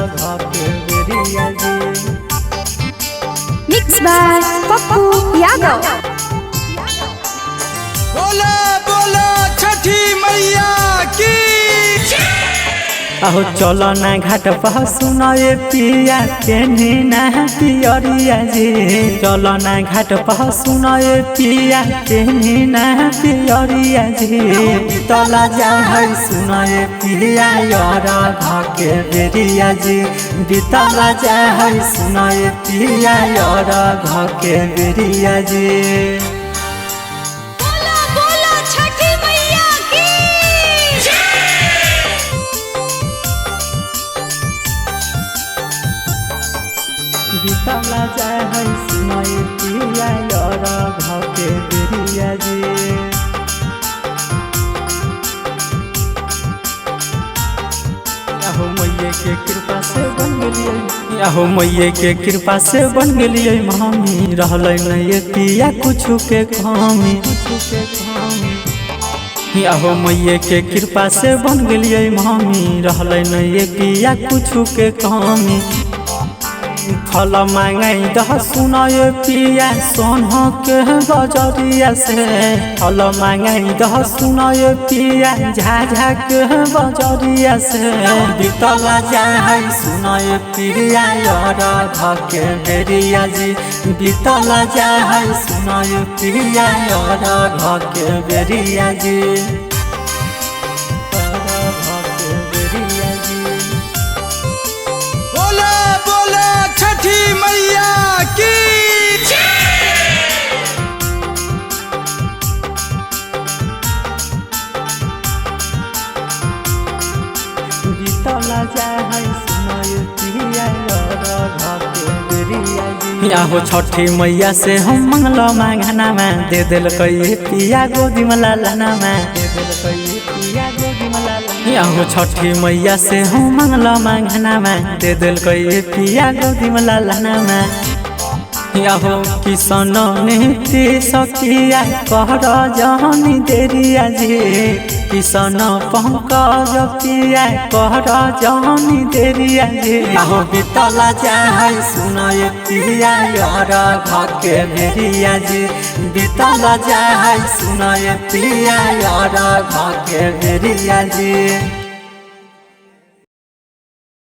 घके बेरिया जी। Mix by Pappu Yadav. बोला बोला छठी मैया की। आहो चलो ना घाट पर सुनाए पिया केनी ना पियरिया जी। चलो ना घाट पर सुनाए पिया केनी ना पियरिया जी। बीतला जाए सुनाए पिया यार घके बेरिया जी। बीतला जाए सुनाए पिया यार घके बेरिया जी। बोला बोला छठी मैया की। बीतला जाए सुनाए पिया यार घके बेरिया जी। आहो मैये के कृपा से बन गेलिए। आहो मैये के कृपा से बन गेलिए मामी। रहल नहीं पिया कुछु के कमी। आहो मैये के कृपा से बन गेलिए मामी। रहल नहीं पिया कुछु के कमी। फल मांगाई दह सुनाए पिया सोना के बजरिया से। फल मांगाई दह सुनाए पिया झाझा के बजरिया से। बीतला जाए सुनाए पिया यार घके बेरिया जी। बीतला जाए सुनाए पिया यार घके बेरिया जी। घके बेरिया जी। बोला बोला छठी मैया की। बीतला जाए सुनाए पिया यार घके बेरिया जी। आहो छठी मैया से हम मंगल मांगना में दे दिल कई पिया गोदी में लालाना में। दे दिल कई पिया गोदी में लालाना। आहो छठी मैया से हम मंगल मांगना में दे दिल कई पिया गोदी में लालाना में। आहो किसान नीति सखिया कहर जहनी देरिया जी। किसान पंकज पिया कहर जहनी देरिया जी। आहो बीतला जाए सुनाए पिया यार घके बेरिया जी। बीतला जाए सुनाए पिया यार घके बेरिया जी।